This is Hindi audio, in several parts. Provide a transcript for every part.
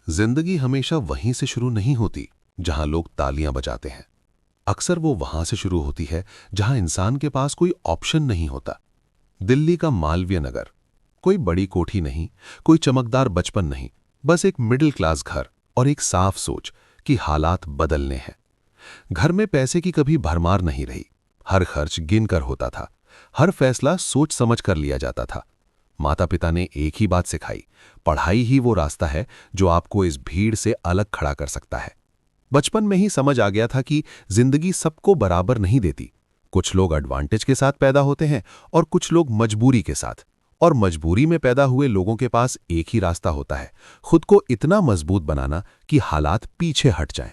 जिंदगी हमेशा वहीं से शुरू नहीं होती जहां लोग तालियां बजाते हैं। अक्सर वो वहां से शुरू होती है जहां इंसान के पास कोई ऑप्शन नहीं होता। दिल्ली का मालवीय नगर, कोई बड़ी कोठी नहीं, कोई चमकदार बचपन नहीं, बस एक मिडिल क्लास घर और एक साफ सोच कि हालात बदलने हैं। घर में पैसे की कभी भरमार नहीं रही। हर खर्च गिन कर होता था, हर फैसला सोच समझ कर लिया जाता था। माता पिता ने एक ही बात सिखाई, पढ़ाई ही वो रास्ता है जो आपको इस भीड़ से अलग खड़ा कर सकता है। बचपन में ही समझ आ गया था कि जिंदगी सबको बराबर नहीं देती। कुछ लोग एडवांटेज के साथ पैदा होते हैं और कुछ लोग मजबूरी के साथ। और मजबूरी में पैदा हुए लोगों के पास एक ही रास्ता होता है, खुद को इतना मजबूत बनाना कि हालात पीछे हट जाएं।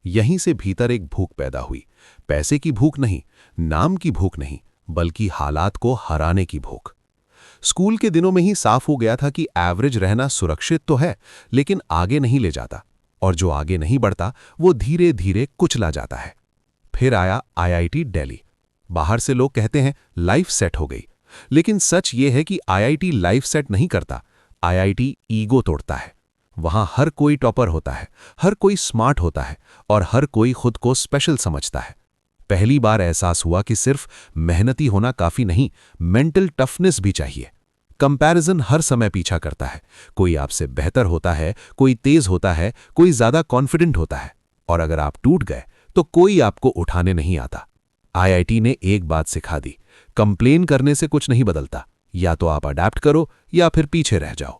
यहीं से भीतर एक भूख पैदा हुई। पैसे की भूख नहीं, नाम की भूख नहीं, बल्कि हालात को हराने की भूख। स्कूल के दिनों में ही साफ हो गया था कि एवरेज रहना सुरक्षित तो है, लेकिन आगे नहीं ले जाता, और जो आगे नहीं बढ़ता वो धीरे धीरे कुचला जाता है। फिर आया आईआईटी दिल्ली। बाहर से लोग कहते हैं लाइफ सेट हो गई, लेकिन सच ये है कि आईआईटी लाइफ सेट नहीं करता, आईआईटी ईगो तोड़ता है। वहां हर कोई टॉपर होता है, हर कोई स्मार्ट होता है, और हर कोई खुद को स्पेशल समझता है। पहली बार एहसास हुआ कि सिर्फ मेहनती होना काफी नहीं, मेंटल टफनेस भी चाहिए। कंपैरिजन हर समय पीछा करता है। कोई आपसे बेहतर होता है, कोई तेज होता है, कोई ज्यादा कॉन्फिडेंट होता है, और अगर आप टूट गए तो कोई आपको उठाने नहीं आता। आईआईटी ने एक बात सिखा दी, कंप्लेन करने से कुछ नहीं बदलता, या तो आप अडैप्ट करो या फिर पीछे रह जाओ।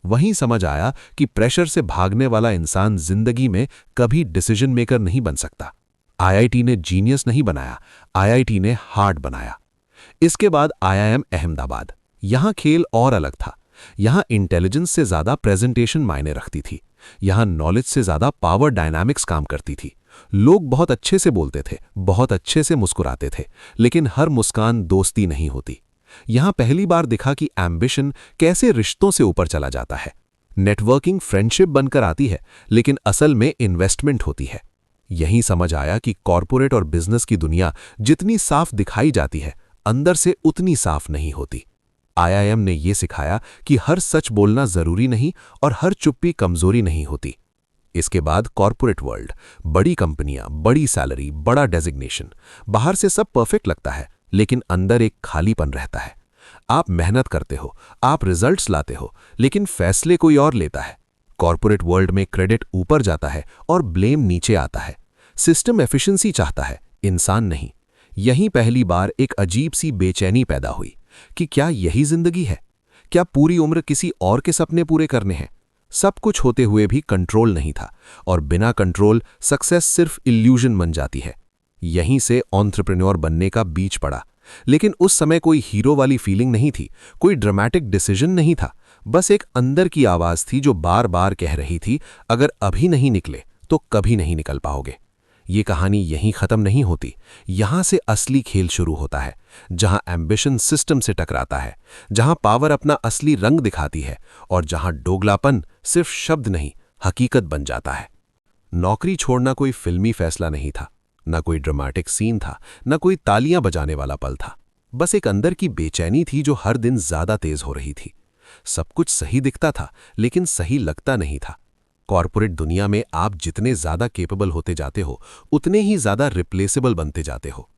वहीं समझ आया कि प्रेशर से भागने वाला इंसान जिंदगी में कभी डिसीजन मेकर नहीं बन सकता। आईआईटी ने जीनियस नहीं बनाया, आईआईटी ने हार्ड बनाया। इसके बाद आईआईएम अहमदाबाद। यहां खेल और अलग था। यहां इंटेलिजेंस से ज्यादा प्रेजेंटेशन मायने रखती थी। यहां नॉलेज से ज्यादा पावर डायनामिक्स काम करती थी। लोग बहुत अच्छे से बोलते थे, बहुत अच्छे से मुस्कुराते थे, लेकिन हर मुस्कान दोस्ती नहीं होती। यहां पहली बार दिखा कि एम्बिशन कैसे रिश्तों से ऊपर चला जाता है। नेटवर्किंग फ्रेंडशिप बनकर आती है, लेकिन असल में इन्वेस्टमेंट होती है। यही समझ आया कि कॉरपोरेट और बिजनेस की दुनिया जितनी साफ दिखाई जाती है, अंदर से उतनी साफ नहीं होती। आईआईएम ने यह सिखाया कि हर सच बोलना जरूरी नहीं और हर चुप्पी कमजोरी नहीं होती। इसके बाद कॉरपोरेट वर्ल्ड, बड़ी कंपनियां, बड़ी सैलरी, बड़ा डेजिग्नेशन। बाहर से सब परफेक्ट लगता है, लेकिन अंदर एक खालीपन रहता है। आप मेहनत करते हो, आप रिजल्ट्स लाते हो, लेकिन फैसले कोई और लेता है। कॉरपोरेट वर्ल्ड में क्रेडिट ऊपर जाता है और ब्लेम नीचे आता है। सिस्टम एफिशिएंसी चाहता है, इंसान नहीं। यहीं पहली बार एक अजीब सी बेचैनी पैदा हुई कि क्या यही जिंदगी है? क्या पूरी उम्र किसी और के सपने पूरे करने हैं? सब कुछ होते हुए भी कंट्रोल नहीं था, और बिना कंट्रोल सक्सेस सिर्फ इल्यूजन बन जाती है। यहीं से एंटरप्रेन्योर बनने का बीज पड़ा। लेकिन उस समय कोई हीरो वाली फीलिंग नहीं थी, कोई ड्रामेटिक डिसीजन नहीं था। बस एक अंदर की आवाज थी जो बार बार कह रही थी, अगर अभी नहीं निकले तो कभी नहीं निकल पाओगे। ये कहानी यहीं खत्म नहीं होती। यहां से असली खेल शुरू होता है, जहां एम्बिशन सिस्टम से टकराता है, जहां पावर अपना असली रंग दिखाती है, और जहां डोगलापन सिर्फ शब्द नहीं, हकीकत बन जाता है। नौकरी छोड़ना कोई फिल्मी फैसला नहीं था, न कोई ड्रामेटिक सीन था, न कोई तालियां बजाने वाला पल था। बस एक अंदर की बेचैनी थी जो हर दिन ज्यादा तेज हो रही थी। सब कुछ सही दिखता था, लेकिन सही लगता नहीं था। कॉरपोरेट दुनिया में आप जितने ज्यादा केपेबल होते जाते हो, उतने ही ज्यादा रिप्लेसेबल बनते जाते हो।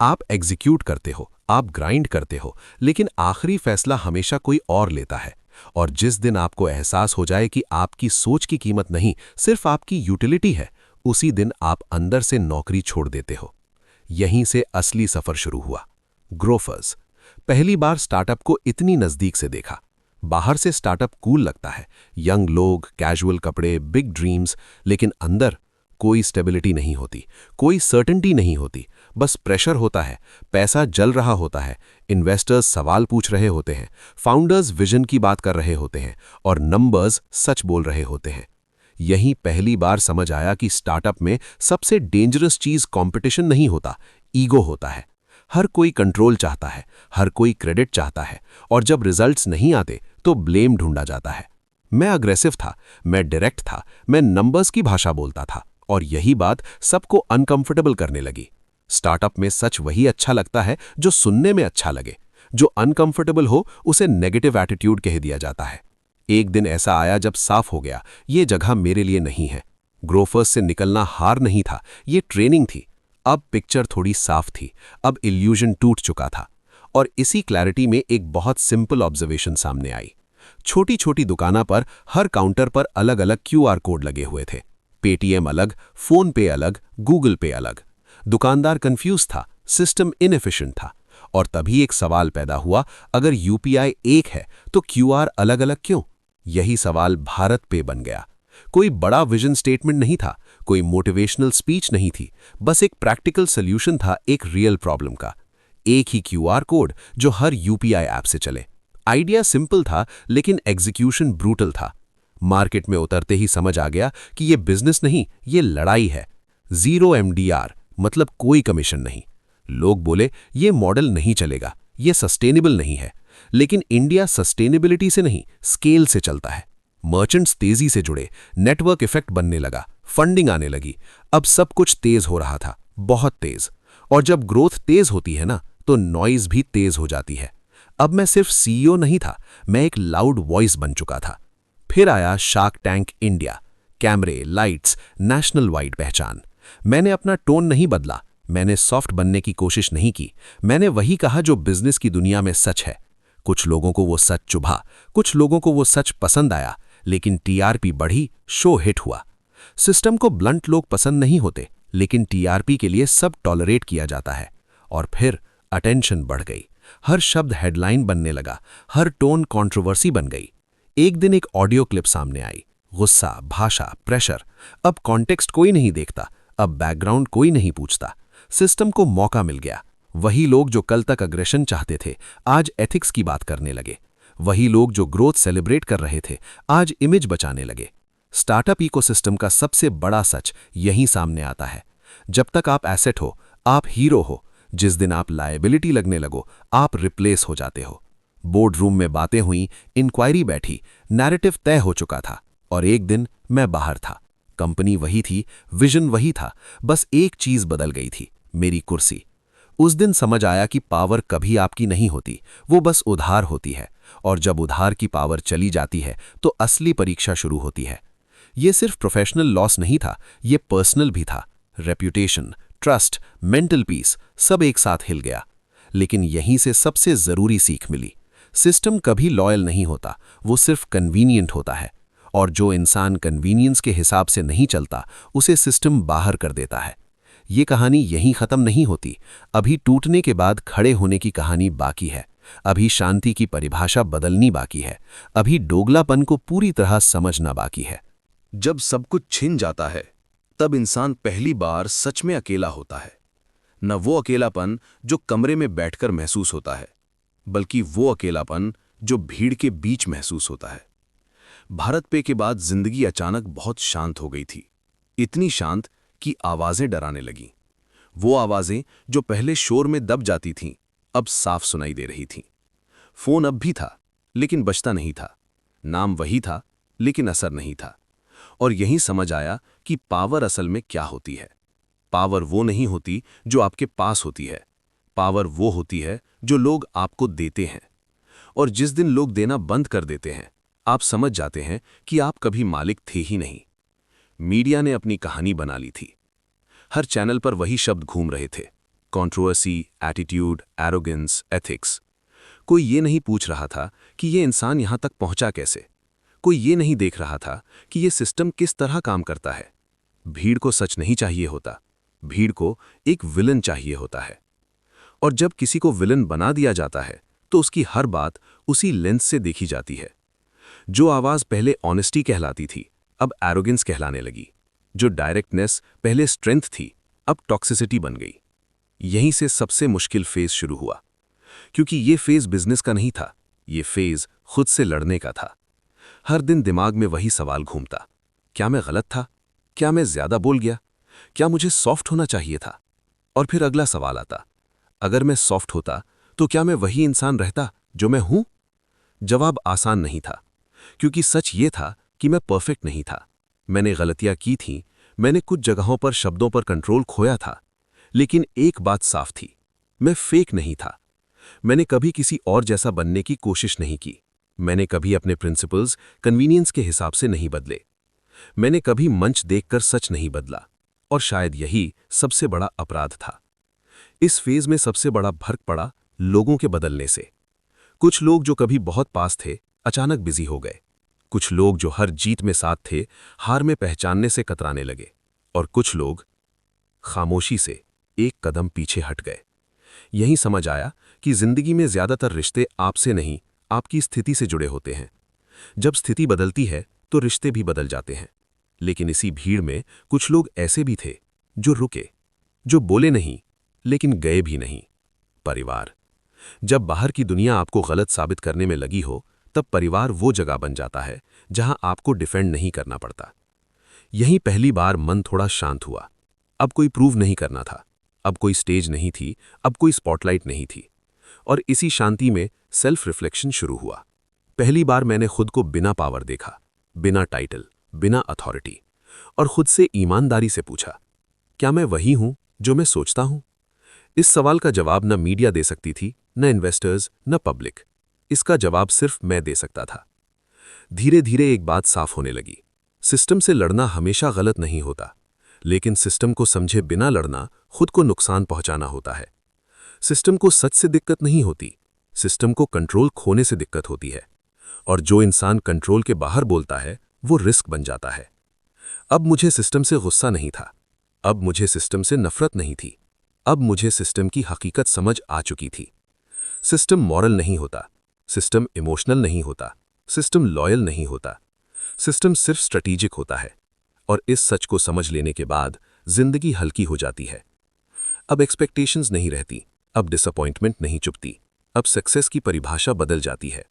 आप एग्जीक्यूट करते हो, आप ग्राइंड करते हो, लेकिन आखिरी फैसला हमेशा कोई और लेता है। और जिस दिन आपको एहसास हो जाए कि आपकी सोच की कीमत नहीं, सिर्फ आपकी यूटिलिटी है, उसी दिन आप अंदर से नौकरी छोड़ देते हो। यहीं से असली सफर शुरू हुआ। ग्रोफर्स। पहली बार स्टार्टअप को इतनी नजदीक से देखा। बाहर से स्टार्टअप कूल लगता है, यंग लोग, कैजुअल कपड़े, बिग ड्रीम्स, लेकिन अंदर कोई स्टेबिलिटी नहीं होती, कोई सर्टेनिटी नहीं होती। बस प्रेशर होता है, पैसा जल रहा होता है, इन्वेस्टर्स सवाल पूछ रहे होते हैं, फाउंडर्स विजन की बात कर रहे होते हैं, और नंबर्स सच बोल रहे होते हैं। यही पहली बार समझ आया कि स्टार्टअप में सबसे डेंजरस चीज कंपटीशन नहीं होता, ईगो होता है। हर कोई कंट्रोल चाहता है, हर कोई क्रेडिट चाहता है, और जब रिजल्ट्स नहीं आते तो ब्लेम ढूंढा जाता है। मैं अग्रेसिव था, मैं डायरेक्ट था, मैं नंबर्स की भाषा बोलता था, और यही बात सबको अनकंफर्टेबल करने लगी। स्टार्टअप में सच वही अच्छा लगता है जो सुनने में अच्छा लगे। जो अनकंफर्टेबल हो उसे नेगेटिव एटीट्यूड कह दिया जाता है। एक दिन ऐसा आया जब साफ हो गया, ये जगह मेरे लिए नहीं है। ग्रोफर्स से निकलना हार नहीं था, ये ट्रेनिंग थी। अब पिक्चर थोड़ी साफ थी, अब इल्यूजन टूट चुका था। और इसी क्लैरिटी में एक बहुत सिंपल ऑब्जर्वेशन सामने आई। छोटी छोटी दुकाना पर हर काउंटर पर अलग अलग क्यूआर कोड लगे हुए थे। पेटीएम अलग, फोन पे अलग, गूगल पे अलग। दुकानदार कंफ्यूज था, सिस्टम इनएफिशिएंट था। और तभी एक सवाल पैदा हुआ, अगर यूपीआई एक है तो क्यूआर अलग अलग क्यों? यही सवाल भारत पे बन गया। कोई बड़ा विजन स्टेटमेंट नहीं था, कोई मोटिवेशनल स्पीच नहीं थी, बस एक प्रैक्टिकल सॉल्यूशन था एक रियल प्रॉब्लम का। एक ही क्यूआर कोड जो हर यूपीआई ऐप से चले। आइडिया सिंपल था, लेकिन एग्जीक्यूशन ब्रूटल था। मार्केट में उतरते ही समझ आ गया कि ये बिजनेस नहीं, ये लड़ाई है। 0 MDR मतलब कोई कमीशन नहीं। लोग बोले ये मॉडल नहीं चलेगा, ये सस्टेनेबल नहीं है। लेकिन इंडिया सस्टेनेबिलिटी से नहीं, स्केल से चलता है। मर्चेंट्स तेजी से जुड़े, नेटवर्क इफेक्ट बनने लगा, फंडिंग आने लगी। अब सब कुछ तेज हो रहा था, बहुत तेज। और जब ग्रोथ तेज होती है ना, तो नॉइज भी तेज हो जाती है। अब मैं सिर्फ सीईओ नहीं था, मैं एक लाउड वॉइस बन चुका था। फिर आया शार्क टैंक इंडिया। कैमरे, लाइट्स, नेशनल वाइड पहचान। मैंने अपना टोन नहीं बदला, मैंने सॉफ्ट बनने की कोशिश नहीं की। मैंने वही कहा जो बिजनेस की दुनिया में सच है। कुछ लोगों को वो सच चुभा, कुछ लोगों को वो सच पसंद आया, लेकिन टीआरपी बढ़ी, शो हिट हुआ। सिस्टम को ब्लंट लोग पसंद नहीं होते, लेकिन टीआरपी के लिए सब टॉलरेट किया जाता है। और फिर अटेंशन बढ़ गई। हर शब्द हेडलाइन बनने लगा, हर टोन कंट्रोवर्सी बन गई। एक दिन एक ऑडियो क्लिप सामने आई। गुस्सा, भाषा, प्रेशर। अब कॉन्टेक्स्ट कोई नहीं देखता, अब बैकग्राउंड कोई नहीं पूछता। सिस्टम को मौका मिल गया। वही लोग जो कल तक अग्रेशन चाहते थे, आज एथिक्स की बात करने लगे। वही लोग जो ग्रोथ सेलिब्रेट कर रहे थे, आज इमेज बचाने लगे। स्टार्टअप इकोसिस्टम का सबसे बड़ा सच यहीं सामने आता है। जब तक आप एसेट हो, आप हीरो हो। जिस दिन आप लायबिलिटी लगने लगो, आप रिप्लेस हो जाते हो। बोर्ड रूम में बातें हुई, इंक्वायरी बैठी, नैरेटिव तय हो चुका था। और एक दिन मैं बाहर था। कंपनी वही थी, विजन वही था, बस एक चीज बदल गई थी, मेरी कुर्सी। उस दिन समझ आया कि पावर कभी आपकी नहीं होती, वो बस उधार होती है। और जब उधार की पावर चली जाती है, तो असली परीक्षा शुरू होती है। ये सिर्फ प्रोफेशनल लॉस नहीं था, ये पर्सनल भी था। रेप्यूटेशन, ट्रस्ट, मेंटल पीस सब एक साथ हिल गया। लेकिन यहीं से सबसे जरूरी सीख मिली। सिस्टम कभी लॉयल नहीं होता, वो सिर्फ कन्वीनियंट होता है। और जो इंसान कन्वीनियंस के हिसाब से नहीं चलता, उसे सिस्टम बाहर कर देता है। ये कहानी यहीं खत्म नहीं होती। अभी टूटने के बाद खड़े होने की कहानी बाकी है। अभी शांति की परिभाषा बदलनी बाकी है। अभी दोगलापन को पूरी तरह समझना बाकी है। जब सब कुछ छिन जाता है, तब इंसान पहली बार सच में अकेला होता है। न वो अकेलापन जो कमरे में बैठकर महसूस होता है, बल्कि वो अकेलापन जो भीड़ के बीच महसूस होता है। भारत पे के बाद जिंदगी अचानक बहुत शांत हो गई थी। इतनी शांत कि आवाजें डराने लगीं। वो आवाजें जो पहले शोर में दब जाती थीं, अब साफ सुनाई दे रही थीं। फोन अब भी था, लेकिन बजता नहीं था। नाम वही था, लेकिन असर नहीं था। और यहीं समझ आया कि पावर असल में क्या होती है। पावर वो नहीं होती जो आपके पास होती है। पावर वो होती है जो लोग आपको देते हैं। और जिस दिन लोग देना बंद कर देते हैं, आप समझ जाते हैं कि आप कभी मालिक थे ही नहीं। मीडिया ने अपनी कहानी बना ली थी। हर चैनल पर वही शब्द घूम रहे थे, कंट्रोवर्सी, एटीट्यूड, एरोगेंस, एथिक्स। कोई ये नहीं पूछ रहा था कि ये इंसान यहां तक पहुंचा कैसे। कोई ये नहीं देख रहा था कि ये सिस्टम किस तरह काम करता है। भीड़ को सच नहीं चाहिए होता, भीड़ को एक विलन चाहिए होता है। और जब किसी को विलन बना दिया जाता है, तो उसकी हर बात उसी लेंस से देखी जाती है। जो आवाज पहले ऑनेस्टी कहलाती थी, अब एरोगेंस कहलाने लगी। जो डायरेक्टनेस पहले स्ट्रेंथ थी, अब टॉक्सिसिटी बन गई। यहीं से सबसे मुश्किल फेज शुरू हुआ। क्योंकि ये फेज बिजनेस का नहीं था, ये फेज खुद से लड़ने का था। हर दिन दिमाग में वही सवाल घूमता, क्या मैं गलत था? क्या मैं ज्यादा बोल गया? क्या मुझे सॉफ्ट होना चाहिए था? और फिर अगला सवाल आता, अगर मैं सॉफ्ट होता तो क्या मैं वही इंसान रहता जो मैं हूं? जवाब आसान नहीं था, क्योंकि सच ये था कि मैं परफेक्ट नहीं था। मैंने गलतियां की थीं, मैंने कुछ जगहों पर शब्दों पर कंट्रोल खोया था। लेकिन एक बात साफ थी, मैं फेक नहीं था। मैंने कभी किसी और जैसा बनने की कोशिश नहीं की। मैंने कभी अपने प्रिंसिपल्स कन्वीनियंस के हिसाब से नहीं बदले। मैंने कभी मंच देखकर सच नहीं बदला, और शायद यही सबसे बड़ा अपराध था। इस फेज में सबसे बड़ा फर्क पड़ा लोगों के बदलने से। कुछ लोग जो कभी बहुत पास थे, अचानक बिजी हो गए। कुछ लोग जो हर जीत में साथ थे, हार में पहचानने से कतराने लगे। और कुछ लोग खामोशी से एक कदम पीछे हट गए। यही समझ आया कि जिंदगी में ज्यादातर रिश्ते आपसे नहीं, आपकी स्थिति से जुड़े होते हैं। जब स्थिति बदलती है तो रिश्ते भी बदल जाते हैं। लेकिन इसी भीड़ में कुछ लोग ऐसे भी थे जो रुके, जो बोले नहीं लेकिन गए भी नहीं। परिवार। जब बाहर की दुनिया आपको गलत साबित करने में लगी हो, तब परिवार वो जगह बन जाता है जहां आपको डिफेंड नहीं करना पड़ता। यहीं पहली बार मन थोड़ा शांत हुआ। अब कोई प्रूव नहीं करना था, अब कोई स्टेज नहीं थी, अब कोई स्पॉटलाइट नहीं थी। और इसी शांति में सेल्फ रिफ्लेक्शन शुरू हुआ। पहली बार मैंने खुद को बिना पावर देखा, बिना टाइटल, बिना अथॉरिटी, और खुद से ईमानदारी से पूछा, क्या मैं वही हूं जो मैं सोचता हूं? इस सवाल का जवाब न मीडिया दे सकती थी, न इन्वेस्टर्स, न पब्लिक। इसका जवाब सिर्फ मैं दे सकता था। धीरे धीरे एक बात साफ होने लगी। सिस्टम से लड़ना हमेशा गलत नहीं होता, लेकिन सिस्टम को समझे बिना लड़ना खुद को नुकसान पहुंचाना होता है। सिस्टम को सच से दिक्कत नहीं होती, सिस्टम को कंट्रोल खोने से दिक्कत होती है। और जो इंसान कंट्रोल के बाहर बोलता है, वो रिस्क बन जाता है। अब मुझे सिस्टम से गुस्सा नहीं था, अब मुझे सिस्टम से नफरत नहीं थी। अब मुझे सिस्टम की हकीकत समझ आ चुकी थी। सिस्टम मॉरल नहीं होता, सिस्टम इमोशनल नहीं होता, सिस्टम लॉयल नहीं होता, सिस्टम सिर्फ स्ट्रेटेजिक होता है। और इस सच को समझ लेने के बाद जिंदगी हल्की हो जाती है। अब एक्सपेक्टेशंस नहीं रहती, अब डिसअपॉइंटमेंट नहीं चुपती, अब सक्सेस की परिभाषा बदल जाती है।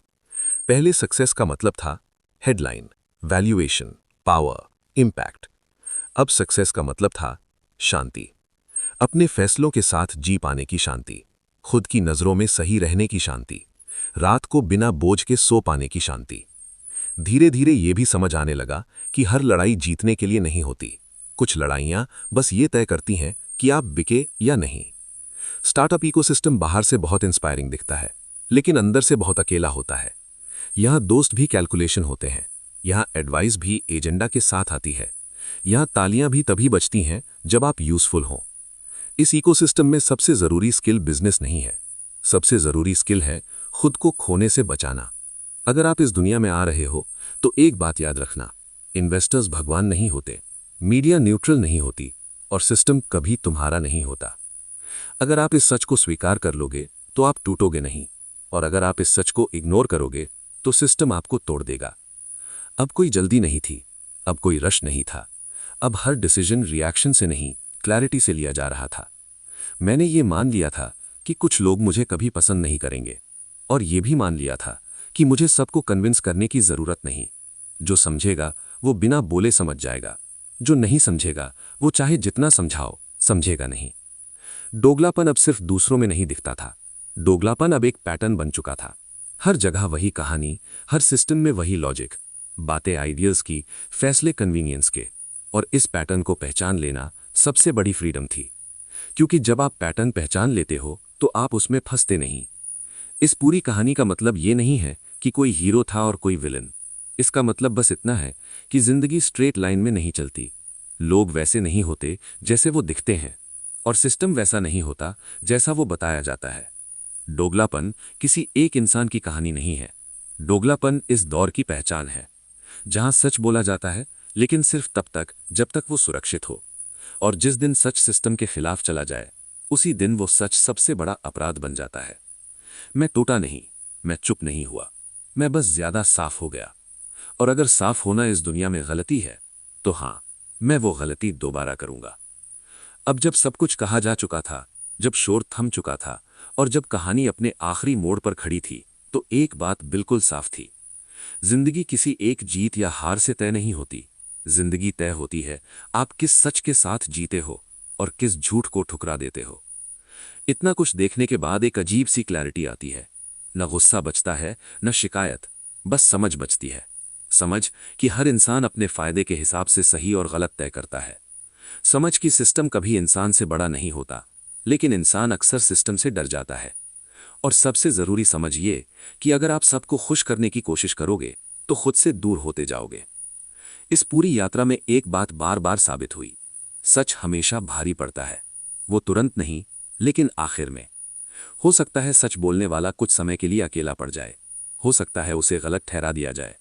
पहले सक्सेस का मतलब था हेडलाइन, वैल्यूएशन, पावर, इम्पैक्ट। अब सक्सेस का मतलब था शांति, अपने फैसलों के साथ जी पाने की शांति, खुद की नजरों में सही रहने की शांति, रात को बिना बोझ के सो पाने की शांति। धीरे धीरे ये भी समझ आने लगा कि हर लड़ाई जीतने के लिए नहीं होती। कुछ लड़ाइयां बस ये तय करती हैं कि आप बिके या नहीं। स्टार्टअप इकोसिस्टम बाहर से बहुत इंस्पायरिंग दिखता है, लेकिन अंदर से बहुत अकेला होता है। यहाँ दोस्त भी कैलकुलेशन होते हैं, यहाँ एडवाइस भी एजेंडा के साथ आती है, यहाँ तालियां भी तभी बजती हैं जब आप यूजफुल हों। इस इकोसिस्टम में सबसे जरूरी स्किल बिजनेस नहीं है, सबसे जरूरी स्किल है खुद को खोने से बचाना। अगर आप इस दुनिया में आ रहे हो तो एक बात याद रखना, इन्वेस्टर्स भगवान नहीं होते, मीडिया न्यूट्रल नहीं होती, और सिस्टम कभी तुम्हारा नहीं होता। अगर आप इस सच को स्वीकार कर लोगे तो आप टूटोगे नहीं, और अगर आप इस सच को इग्नोर करोगे तो सिस्टम आपको तोड़ देगा। अब कोई जल्दी नहीं थी, अब कोई रश नहीं था, अब हर डिसीजन रिएक्शन से नहीं, क्लैरिटी से लिया जा रहा था। मैंने ये मान लिया था कि कुछ लोग मुझे कभी पसंद नहीं करेंगे, और ये भी मान लिया था कि मुझे सबको कन्विंस करने की जरूरत नहीं। जो समझेगा वो बिना बोले समझ जाएगा, जो नहीं समझेगा वो चाहे जितना समझाओ समझेगा नहीं। दोगलापन अब सिर्फ दूसरों में नहीं दिखता था, दोगलापन अब एक पैटर्न बन चुका था। हर जगह वही कहानी, हर सिस्टम में वही लॉजिक, बातें आइडियल्स की, फैसले कन्वीनियंस के। और इस पैटर्न को पहचान लेना सबसे बड़ी फ्रीडम थी, क्योंकि जब आप पैटर्न पहचान लेते हो तो आप उसमें फंसते नहीं। इस पूरी कहानी का मतलब ये नहीं है कि कोई हीरो था और कोई विलन। इसका मतलब बस इतना है कि जिंदगी स्ट्रेट लाइन में नहीं चलती। लोग वैसे नहीं होते जैसे वो दिखते हैं, और सिस्टम वैसा नहीं होता जैसा वो बताया जाता है। दोगलापन किसी एक इंसान की कहानी नहीं है, दोगलापन इस दौर की पहचान है, जहां सच बोला जाता है लेकिन सिर्फ तब तक जब तक वो सुरक्षित हो। और जिस दिन सच सिस्टम के खिलाफ चला जाए, उसी दिन वो सच सबसे बड़ा अपराध बन जाता है। मैं टूटा नहीं, मैं चुप नहीं हुआ, मैं बस ज्यादा साफ हो गया। और अगर साफ होना इस दुनिया में गलती है, तो हाँ, मैं वो गलती दोबारा करूंगा। अब जब सब कुछ कहा जा चुका था, जब शोर थम चुका था, और जब कहानी अपने आखिरी मोड़ पर खड़ी थी, तो एक बात बिल्कुल साफ थी। जिंदगी किसी एक जीत या हार से तय नहीं होती। जिंदगी तय होती है आप किस सच के साथ जीते हो और किस झूठ को ठुकरा देते हो। इतना कुछ देखने के बाद एक अजीब सी क्लैरिटी आती है। न गुस्सा बचता है, न शिकायत, बस समझ बचती है। समझ कि हर इंसान अपने फायदे के हिसाब से सही और गलत तय करता है। समझ कि सिस्टम कभी इंसान से बड़ा नहीं होता, लेकिन इंसान अक्सर सिस्टम से डर जाता है। और सबसे जरूरी समझ ये कि अगर आप सबको खुश करने की कोशिश करोगे तो खुद से दूर होते जाओगे। इस पूरी यात्रा में एक बात बार बार साबित हुई, सच हमेशा भारी पड़ता है। वो तुरंत नहीं, लेकिन आखिर में। हो सकता है सच बोलने वाला कुछ समय के लिए अकेला पड़ जाए, हो सकता है उसे गलत ठहरा दिया जाए,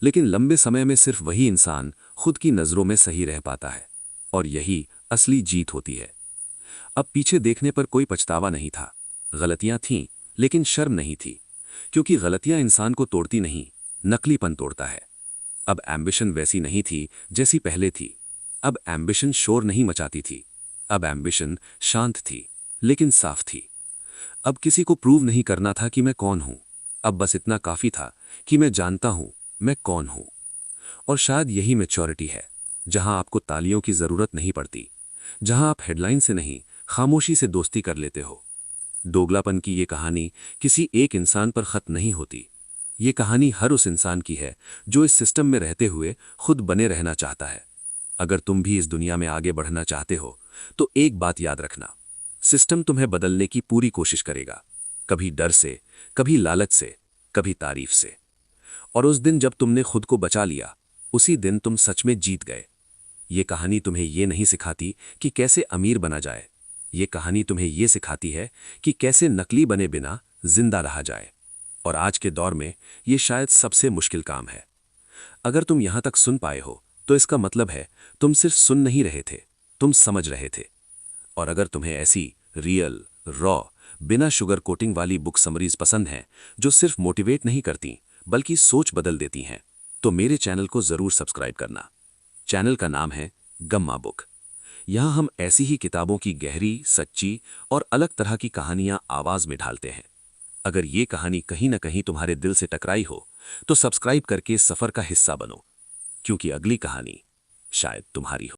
लेकिन लंबे समय में सिर्फ वही इंसान खुद की नजरों में सही रह पाता है, और यही असली जीत होती है। अब पीछे देखने पर कोई पछतावा नहीं था। गलतियां थीं, लेकिन शर्म नहीं थी, क्योंकि गलतियां इंसान को तोड़ती नहीं, नकलीपन तोड़ता है। अब एम्बिशन वैसी नहीं थी जैसी पहले थी। अब एम्बिशन शोर नहीं मचाती थी। अब एम्बिशन शांत थी, लेकिन साफ थी। अब किसी को प्रूव नहीं करना था कि मैं कौन हूं। अब बस इतना काफी था कि मैं जानता हूं मैं कौन हूं। और शायद यही मैच्योरिटी है, जहां आपको तालियों की जरूरत नहीं पड़ती, जहां आप हेडलाइन से नहीं, खामोशी से दोस्ती कर लेते हो। दोगलापन की ये कहानी किसी एक इंसान पर खत्म नहीं होती। ये कहानी हर उस इंसान की है जो इस सिस्टम में रहते हुए खुद बने रहना चाहता है। अगर तुम भी इस दुनिया में आगे बढ़ना चाहते हो तो एक बात याद रखना, सिस्टम तुम्हें बदलने की पूरी कोशिश करेगा, कभी डर से, कभी लालच से, कभी तारीफ से। और उस दिन जब तुमने खुद को बचा लिया, उसी दिन तुम सच में जीत गए। ये कहानी तुम्हें ये नहीं सिखाती कि कैसे अमीर बना जाए, ये कहानी तुम्हें ये सिखाती है कि कैसे नकली बने बिना जिंदा रहा जाए। और आज के दौर में ये शायद सबसे मुश्किल काम है। अगर तुम यहां तक सुन पाए हो तो इसका मतलब है तुम सिर्फ सुन नहीं रहे थे, तुम समझ रहे थे। और अगर तुम्हें ऐसी रियल, रॉ, बिना शुगर कोटिंग वाली बुक समरीज पसंद हैं, जो सिर्फ मोटिवेट नहीं करती बल्कि सोच बदल देती हैं, तो मेरे चैनल को जरूर सब्सक्राइब करना। चैनल का नाम है गम्मा बुक। यहां हम ऐसी ही किताबों की गहरी, सच्ची और अलग तरह की कहानियां आवाज में ढालते हैं। अगर ये कहानी कहीं ना कहीं तुम्हारे दिल से टकराई हो तो सब्सक्राइब करके सफर का हिस्सा बनो, क्योंकि अगली कहानी शायद तुम्हारी हो।